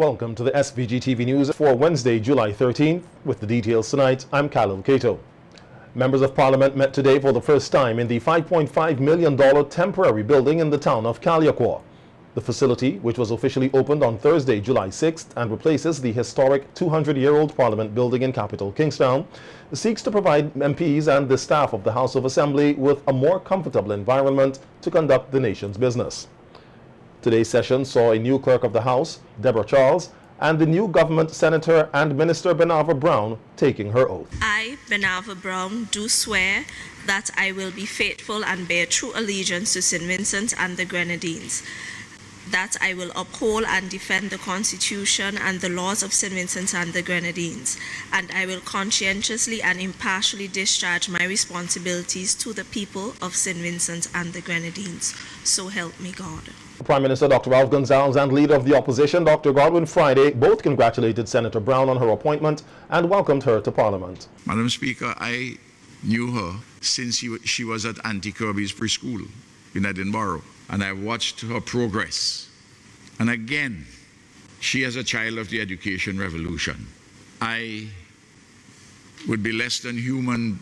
welcome to the SVG-TV News for Wednesday, July 13th. With the details tonight, I'm Khalil Cato. Members of Parliament met today for the first time in the $5.5 million temporary building in the town of Kalyaquar. The facility, which was officially opened on Thursday, July 6th, and replaces the historic 200-year-old Parliament building in capital Kingstown, seeks to provide MPs and the staff of the House of Assembly with a more comfortable environment to conduct the nation's business. Today's session saw a new Clerk of the House, Deborah Charles, and the new government Senator and Minister Benava Brown taking her oath. I, Benava Brown, do swear that I will be faithful and bear true allegiance to St. Vincent and the Grenadines, that I will uphold and defend the Constitution and the laws of St. Vincent and the Grenadines, and I will conscientiously and impartially discharge my responsibilities to the people of St. Vincent and the Grenadines. So help me God. Prime Minister Dr. Ralph Gonsalves and Leader of the Opposition Dr. Godwin Friday both congratulated Senator Brown on her appointment and welcomed her to Parliament. Madam Speaker, I knew her since she was at Auntie Kirby's preschool in Edinburgh, and I watched her progress. And again, she is a child of the education revolution. I would be less than human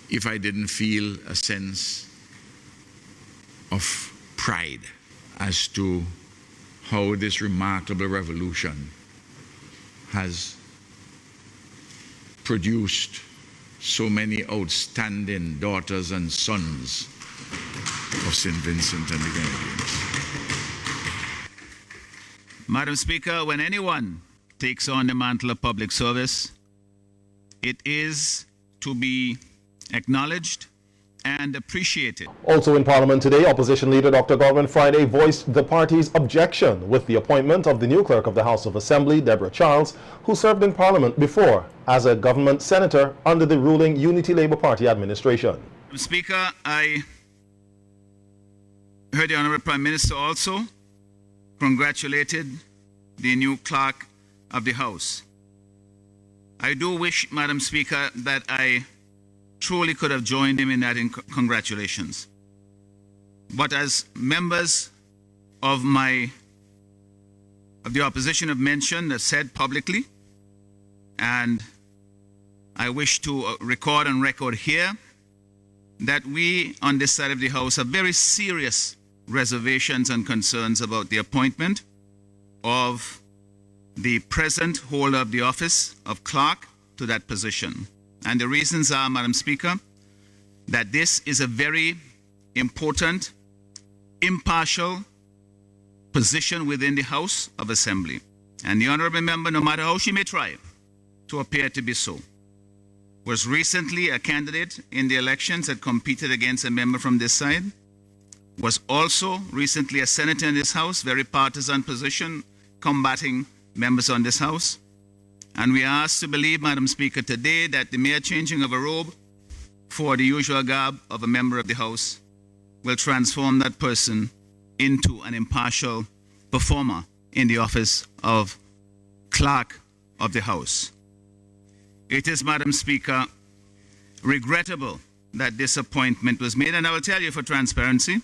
if I didn't feel a sense of pride as to how this remarkable revolution has produced so many outstanding daughters and sons of St. Vincent and the Grenadines. Madam Speaker, when anyone takes on the mantle of public service, it is to be acknowledged and appreciated. Also in Parliament today, Opposition Leader Dr. Godwin Friday voiced the party's objection with the appointment of the new Clerk of the House of Assembly, Deborah Charles, who served in Parliament before as a government senator under the ruling Unity Labour Party administration. Madam Speaker, I heard the Honourable Prime Minister also congratulated the new Clerk of the House. I do wish, Madam Speaker, that I truly could have joined him in that congratulations. But as members of the opposition have mentioned, have said publicly, and I wish to record on record here, that we on this side of the House have very serious reservations and concerns about the appointment of the present holder of the office of clerk to that position. And the reasons are, Madam Speaker, that this is a very important, impartial position within the House of Assembly. And the Honourable Member, no matter how she may try to appear to be so, was recently a candidate in the elections that competed against a member from this side, was also recently a senator in this House, very partisan position, combating members on this House. And we are asked to believe, Madam Speaker, today that the mere changing of a robe for the usual garb of a member of the House will transform that person into an impartial performer in the office of Clerk of the House. It is, Madam Speaker, regrettable that this appointment was made, and I will tell you for transparency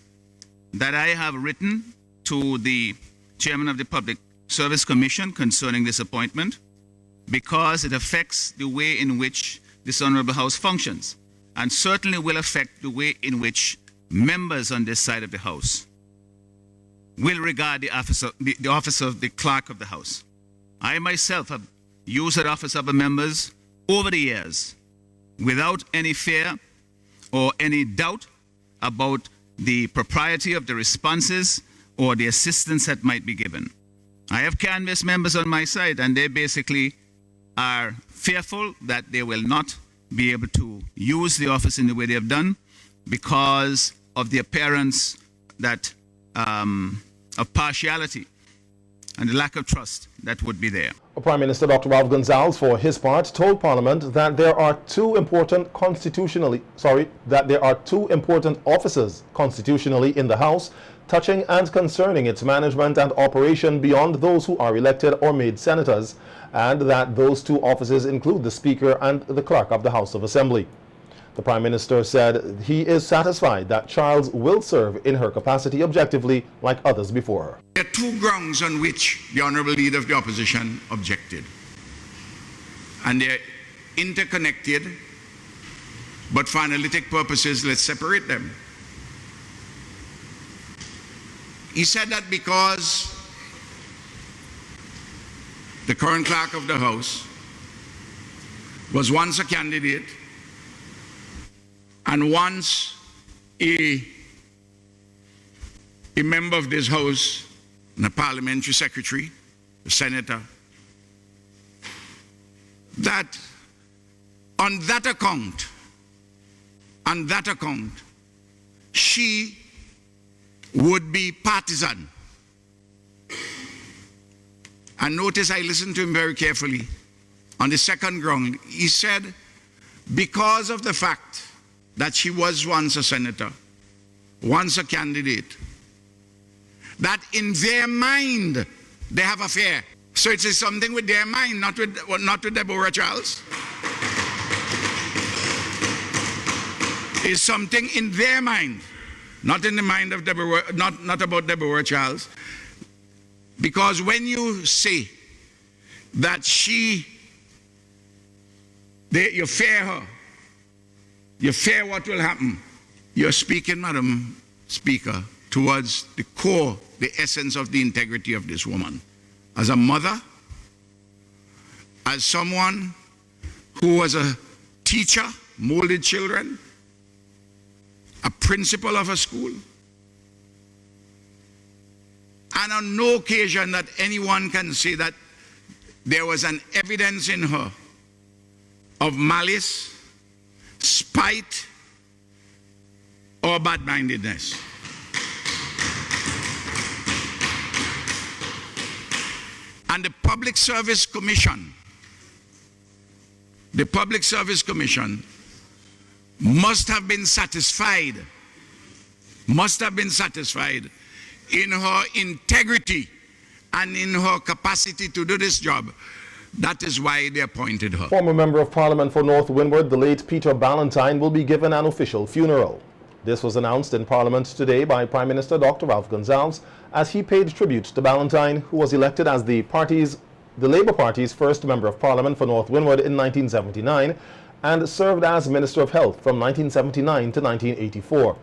that I have written to the Chairman of the Public Service Commission concerning this appointment, because it affects the way in which this Honourable House functions, and certainly will affect the way in which members on this side of the House will regard the office of the Clerk of the House. I myself have used that office of members over the years without any fear or any doubt about the propriety of the responses or the assistance that might be given. I have canvassed members on my side, and they basically are fearful that they will not be able to use the office in the way they have done because of the appearance that of partiality and the lack of trust that would be there. Prime Minister Dr. Ralph Gonsalves, for his part, told Parliament that there are two important offices constitutionally in the House touching and concerning its management and operation beyond those who are elected or made senators, and that those two offices include the Speaker and the Clerk of the House of Assembly. The Prime Minister said he is satisfied that Charles will serve in her capacity objectively like others before her. There are two grounds on which the Honourable Leader of the Opposition objected. And they're interconnected, but for analytic purposes, let's separate them. He said that because the current clerk of the House was once a candidate and once a member of this House and a parliamentary secretary, a senator, that on that account, she would be partisan. And notice I listened to him very carefully. On the second ground, he said, because of the fact that she was once a senator, once a candidate, that in their mind they have a fear. So it is something with their mind, not with Deborah Charles. It's something in their mind, not in the mind of Deborah, not about Deborah Charles. Because when you say that you fear her, you fear what will happen, you're speaking, Madam Speaker, towards the core, the essence of the integrity of this woman. As a mother, as someone who was a teacher, molded children, a principal of a school, and on no occasion that anyone can say that there was an evidence in her of malice, spite, or bad-mindedness. And the Public Service Commission must have been satisfied in her integrity and in her capacity to do this job. That is why they appointed her. Former Member of Parliament for North Windward, the late Peter Ballantyne, will be given an official funeral. This was announced in Parliament today by Prime Minister Dr. Ralph Gonsalves as he paid tribute to Ballantyne, who was elected as the Labour Party's first Member of Parliament for North Windward in 1979 and served as Minister of Health from 1979 to 1984.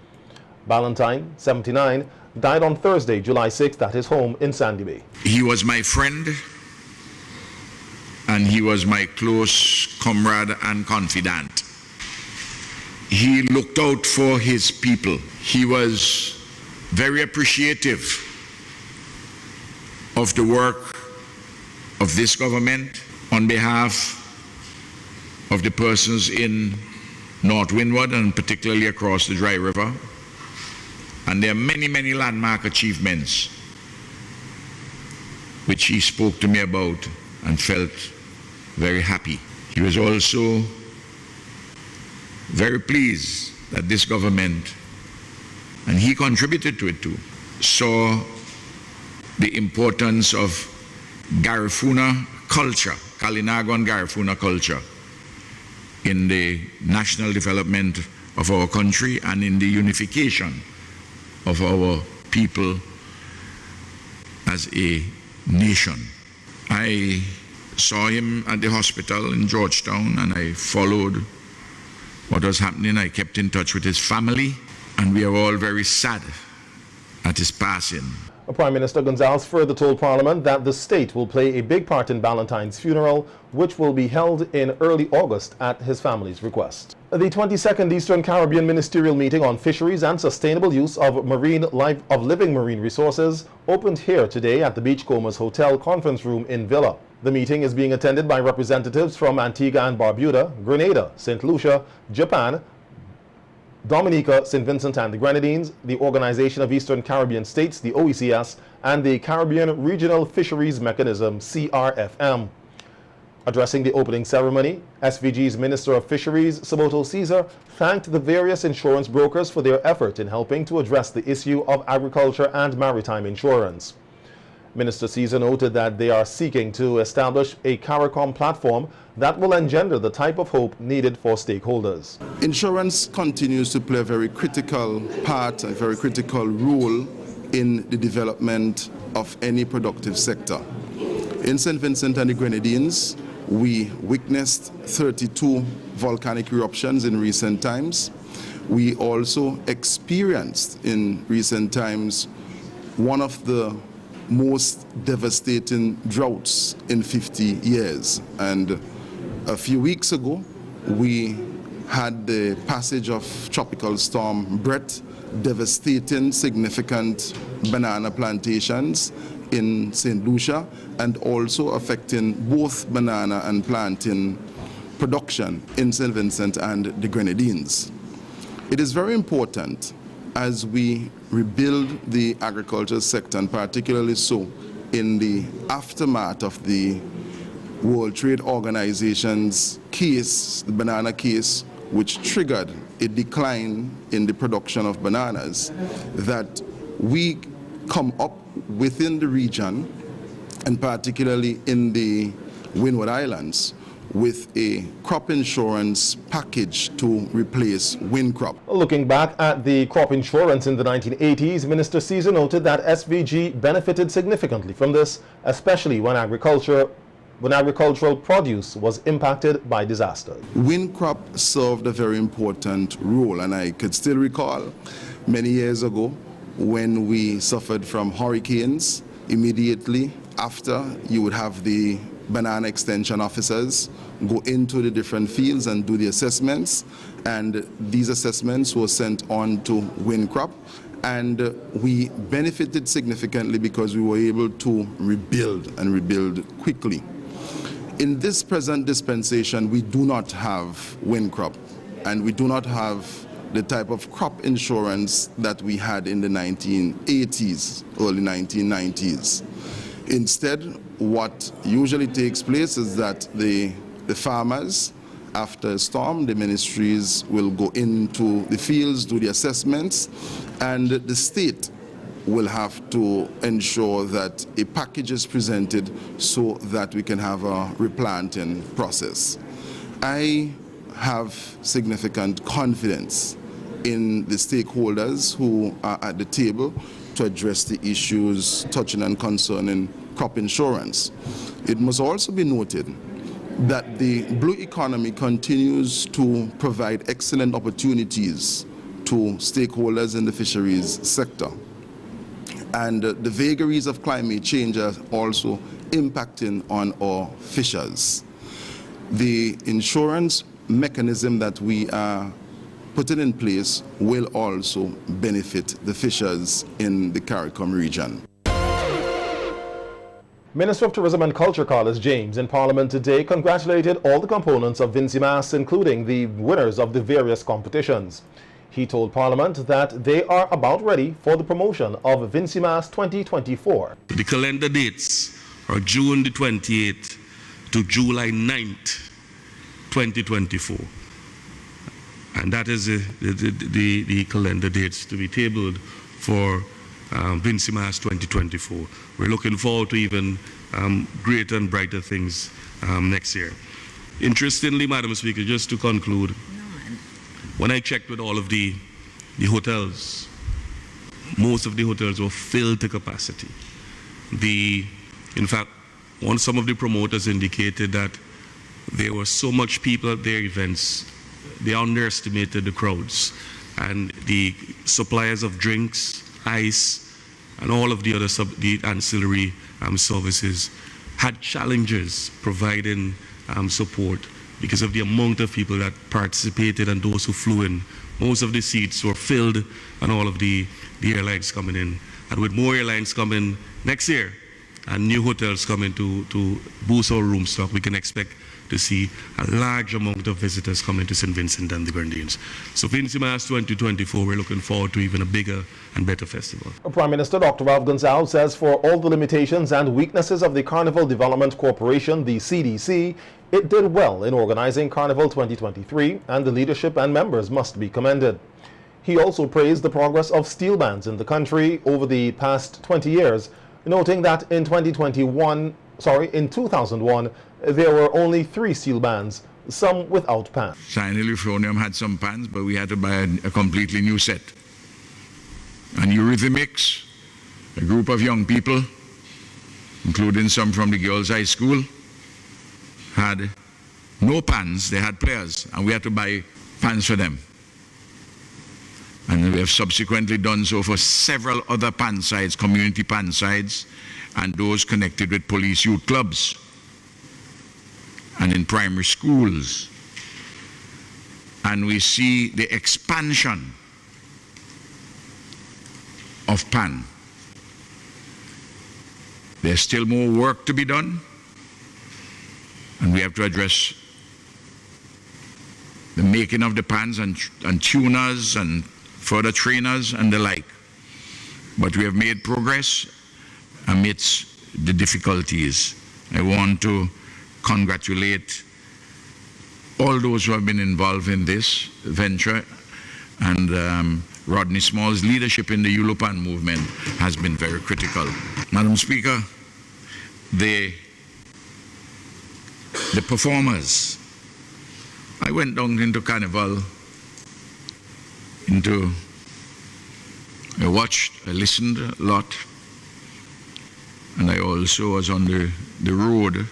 Ballantyne, 79, died on Thursday, July 6th at his home in Sandy Bay. He was my friend and he was my close comrade and confidant. He looked out for his people. He was very appreciative of the work of this government on behalf of the persons in North Windward and particularly across the Dry River. And there are many, many landmark achievements which he spoke to me about and felt very happy. He was also very pleased that this government, and he contributed to it too, saw the importance of Garifuna culture, Kalinago Garifuna culture, in the national development of our country and in the unification of our people as a nation. I saw him at the hospital in Georgetown and I followed what was happening. I kept in touch with his family and we are all very sad at his passing. Prime Minister Gonsalves further told Parliament that the state will play a big part in Ballantyne's funeral, which will be held in early August at his family's request. The 22nd Eastern Caribbean Ministerial Meeting on Fisheries and Sustainable Use of Living Marine Resources opened here today at the Beachcombers Hotel Conference Room in Villa. The meeting is being attended by representatives from Antigua and Barbuda, Grenada, St. Lucia, Japan, Dominica, St. Vincent and the Grenadines, the Organization of Eastern Caribbean States, the OECS, and the Caribbean Regional Fisheries Mechanism, CRFM. Addressing the opening ceremony, SVG's Minister of Fisheries, Saboto Caesar, thanked the various insurance brokers for their effort in helping to address the issue of agriculture and maritime insurance. Minister Caesar noted that they are seeking to establish a CARICOM platform that will engender the type of hope needed for stakeholders. Insurance continues to play a very critical part, a very critical role in the development of any productive sector. In St. Vincent and the Grenadines, we witnessed 32 volcanic eruptions in recent times. We also experienced in recent times one of the most devastating droughts in 50 years. And a few weeks ago, we had the passage of Tropical Storm Brett, devastating significant banana plantations in St. Lucia and also affecting both banana and plantain production in St. Vincent and the Grenadines. It is very important as we rebuild the agriculture sector, and particularly so in the aftermath of the World Trade Organization's case, the banana case, which triggered a decline in the production of bananas, that we come up within the region, and particularly in the Windward Islands, with a crop insurance package to replace wind crop. Looking back at the crop insurance in the 1980s, Minister Caesar noted that SVG benefited significantly from this, especially when agricultural produce was impacted by disasters. Wind crop served a very important role, and I could still recall many years ago when we suffered from hurricanes. Immediately after, you would have the banana extension officers go into the different fields and do the assessments, and these assessments were sent on to wind crop, and we benefited significantly because we were able to rebuild and rebuild quickly. In this present dispensation, we do not have wind crop, and we do not have the type of crop insurance that we had in the 1980s, early 1990s. Instead, what usually takes place is that the farmers, after a storm, the ministries will go into the fields, do the assessments, and the state will have to ensure that a package is presented so that we can have a replanting process. I have significant confidence in the stakeholders who are at the table to address the issues touching and concerning crop insurance. It must also be noted that the blue economy continues to provide excellent opportunities to stakeholders in the fisheries sector. And the vagaries of climate change are also impacting on our fishers. The insurance mechanism that we are putting in place will also benefit the fishers in the CARICOM region. Minister of Tourism and Culture Carlos James in Parliament today congratulated all the components of Vincimas, including the winners of the various competitions. He told Parliament that they are about ready for the promotion of Vincimas 2024. The calendar dates are June the 28th to July 9th, 2024. And that is the calendar dates to be tabled for Vincimas 2024. We're looking forward to even greater and brighter things next year. Interestingly, Madam Speaker, just to conclude, when I checked with all of the hotels, most of the hotels were filled to capacity. In fact, some of the promoters indicated that there were so much people at their events, they underestimated the crowds. And the suppliers of drinks, ice, and all of the other the ancillary services had challenges providing support because of the amount of people that participated and those who flew in. Most of the seats were filled and all of the airlines coming in. And with more airlines coming next year and new hotels coming to boost our room stock, we can expect to see a large amount of visitors coming to St. Vincent and the Grenadines. So Vincimas 2024, we're looking forward to even a bigger and better festival. Prime Minister Dr. Ralph Gonsalves says for all the limitations and weaknesses of the Carnival Development Corporation, the CDC, it did well in organizing Carnival 2023, and the leadership and members must be commended. He also praised the progress of steel bands in the country over the past 20 years, noting that in 2001, there were only 3 steel bands, some without pans. Shiny Euphonium had some pans, but we had to buy a completely new set. And Eurythmics, a group of young people, including some from the girls' high school, had no pans, they had players, and we had to buy pans for them. And we have subsequently done so for several other pan sides, community pan sides, and those connected with police youth clubs and in primary schools. And we see the expansion of pan. There's still more work to be done, and we have to address the making of the pans and tuners and further trainers and the like. But we have made progress amidst the difficulties. I want to congratulate all those who have been involved in this venture, and Rodney Small's leadership in the Yulupan movement has been very critical. Madam Speaker, the performers, I went down into Carnival, I watched, I listened a lot, and I also was on the road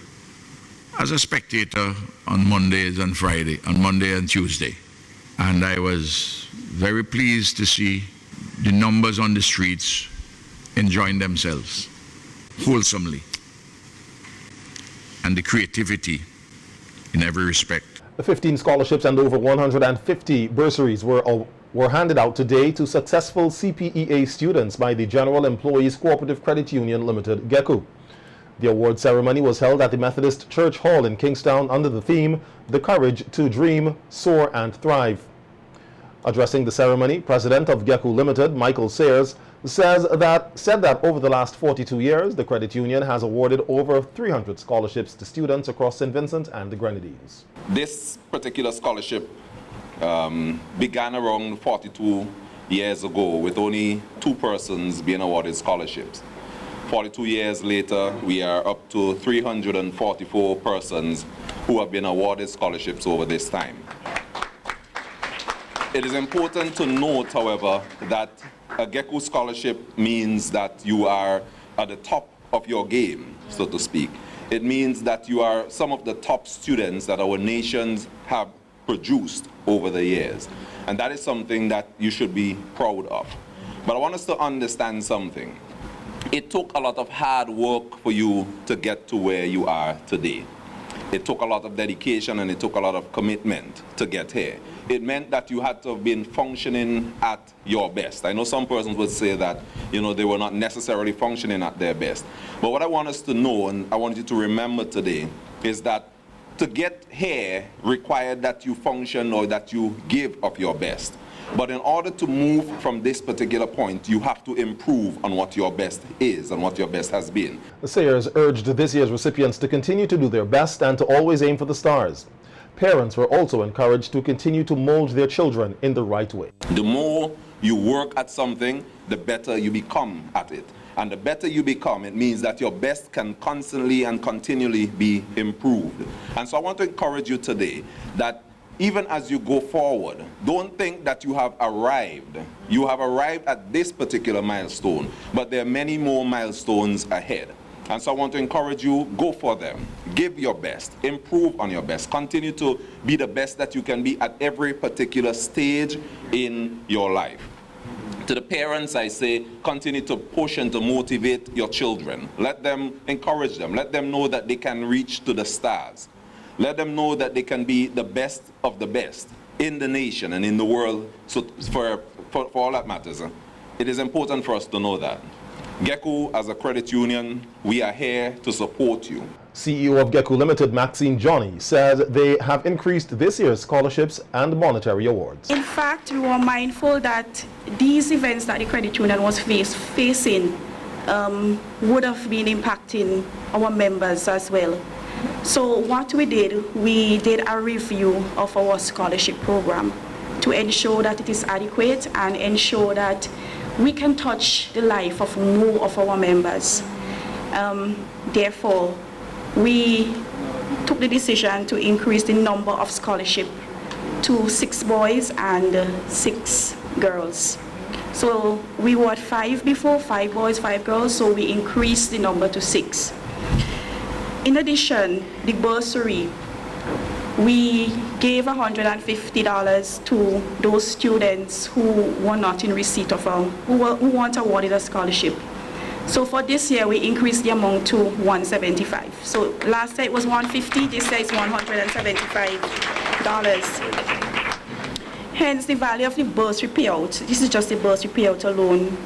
as a spectator on Mondays and Friday, on Monday and Tuesday. And I was very pleased to see the numbers on the streets enjoying themselves wholesomely, and the creativity in every respect. The 15 scholarships and over 150 bursaries were handed out today to successful CPEA students by the General Employees Cooperative Credit Union Limited, GECU. The award ceremony was held at the Methodist Church Hall in Kingstown under the theme, The Courage to Dream, Soar and Thrive. Addressing the ceremony, President of GECU Limited, Michael Sayers, said that over the last 42 years, the credit union has awarded over 300 scholarships to students across St. Vincent and the Grenadines. This particular scholarship began around 42 years ago with only 2 persons being awarded scholarships. 42 years later, we are up to 344 persons who have been awarded scholarships over this time. It is important to note, however, that a GECU scholarship means that you are at the top of your game, so to speak. It means that you are some of the top students that our nations have produced over the years. And that is something that you should be proud of. But I want us to understand something. It took a lot of hard work for you to get to where you are today. It took a lot of dedication and it took a lot of commitment to get here. It meant that you had to have been functioning at your best. I know some persons would say that, they were not necessarily functioning at their best. But what I want us to know, and I want you to remember today, is that to get here required that you function or that you give of your best. But in order to move from this particular point, you have to improve on what your best is and what your best has been. The Sayers urged this year's recipients to continue to do their best and to always aim for the stars. Parents were also encouraged to continue to mold their children in the right way. The more you work at something, the better you become at it. And the better you become, it means that your best can constantly and continually be improved. And so I want to encourage you today that even as you go forward, don't think that you have arrived. You have arrived at this particular milestone, but there are many more milestones ahead. And so I want to encourage you, go for them. Give your best. Improve on your best. Continue to be the best that you can be at every particular stage in your life. To the parents, I say, continue to push and to motivate your children. Let them encourage them. Let them know that they can reach to the stars. Let them know that they can be the best of the best in the nation and in the world. So for all that matters, it is important for us to know that. GECU, as a credit union, we are here to support you. CEO of GECU Limited, Maxine Johnny, said they have increased this year's scholarships and monetary awards. In fact, we were mindful that these events that the credit union was facing would have been impacting our members as well. So what we did a review of our scholarship program to ensure that it is adequate and ensure that we can touch the life of more of our members. Therefore, we took the decision to increase the number of scholarship to 6 boys and 6 girls. So we were at 5 before, 5 boys, 5 girls, so we increased the number to 6. In addition, the bursary, we gave $150 to those students who were not in receipt of who weren't awarded a scholarship. So for this year, we increased the amount to $175. So last year it was $150, this year it's $175. Hence, the value of the bursary payout, this is just the bursary payout alone,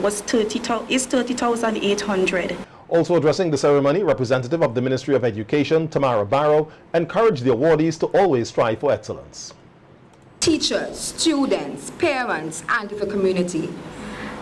is $30,800. Also addressing the ceremony, representative of the Ministry of Education, Tamara Barrow, encouraged the awardees to always strive for excellence. Teachers, students, parents, and the community.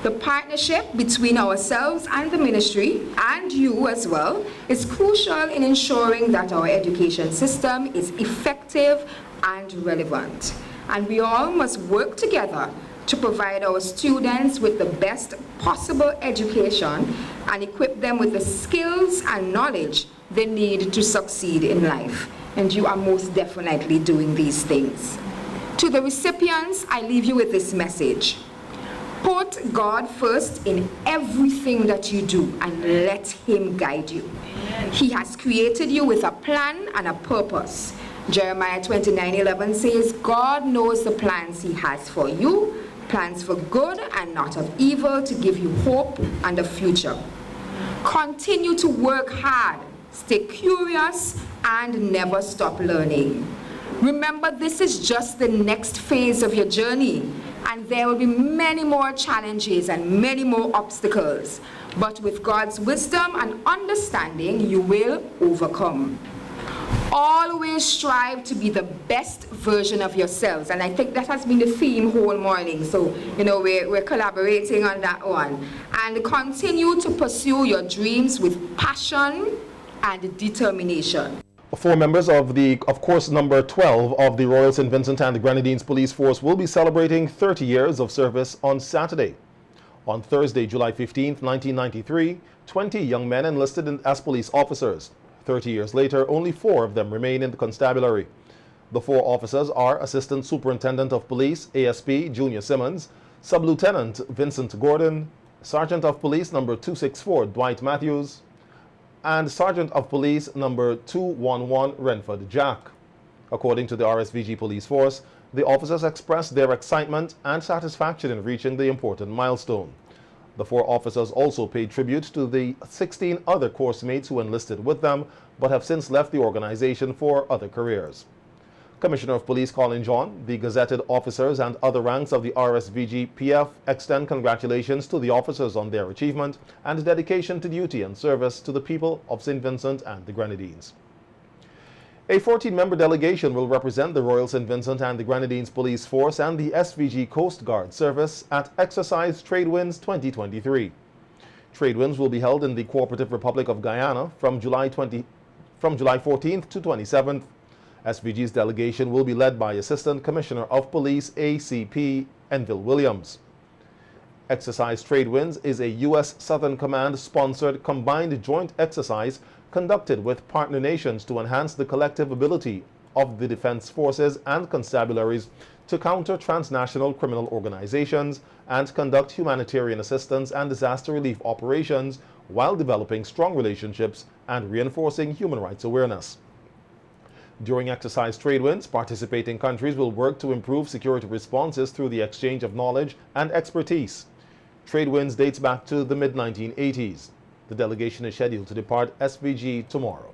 The partnership between ourselves and the ministry, and you as well, is crucial in ensuring that our education system is effective and relevant. And we all must work together to provide our students with the best possible education and equip them with the skills and knowledge they need to succeed in life. And you are most definitely doing these things. To the recipients, I leave you with this message. Put God first in everything that you do and let Him guide you. He has created you with a plan and a purpose. Jeremiah 29:11 says, God knows the plans He has for you, plans for good and not of evil, to give you hope and a future. Continue to work hard, stay curious, and never stop learning. Remember, this is just the next phase of your journey, and there will be many more challenges and many more obstacles. But with God's wisdom and understanding, you will overcome. Always strive to be the best version of yourselves, and I think that has been the theme whole morning, so we're collaborating on that one. And continue to pursue your dreams with passion and determination. 4 members of course number 12 of the Royal St. Vincent and the Grenadines Police Force will be celebrating 30 years of service on Saturday. On Thursday, July 15, 1993, 20 young men enlisted as police officers. 30 years later, only 4 of them remain in the constabulary. The 4 officers are Assistant Superintendent of Police, ASP Junior Simmons, Sub-Lieutenant Vincent Gordon, Sergeant of Police number 264 Dwight Matthews, and Sergeant of Police number 211 Renford Jack. According to the RSVG Police Force, the officers expressed their excitement and satisfaction in reaching the important milestone. The 4 officers also paid tribute to the 16 other course mates who enlisted with them but have since left the organization for other careers. Commissioner of Police Colin John, the gazetted officers and other ranks of the RSVG PF extend congratulations to the officers on their achievement and dedication to duty and service to the people of St. Vincent and the Grenadines. A 14-member delegation will represent the Royal St. Vincent and the Grenadines Police Force and the SVG Coast Guard Service at Exercise Tradewinds 2023. Tradewinds will be held in the Cooperative Republic of Guyana from July 14th to 27th. SVG's delegation will be led by Assistant Commissioner of Police ACP Enville Williams. Exercise Tradewinds is a U.S. Southern Command-sponsored combined joint exercise conducted with partner nations to enhance the collective ability of the defense forces and constabularies to counter transnational criminal organizations and conduct humanitarian assistance and disaster relief operations while developing strong relationships and reinforcing human rights awareness. During Exercise Tradewinds, participating countries will work to improve security responses through the exchange of knowledge and expertise. Tradewinds dates back to the mid-1980s. The delegation is scheduled to depart SVG tomorrow.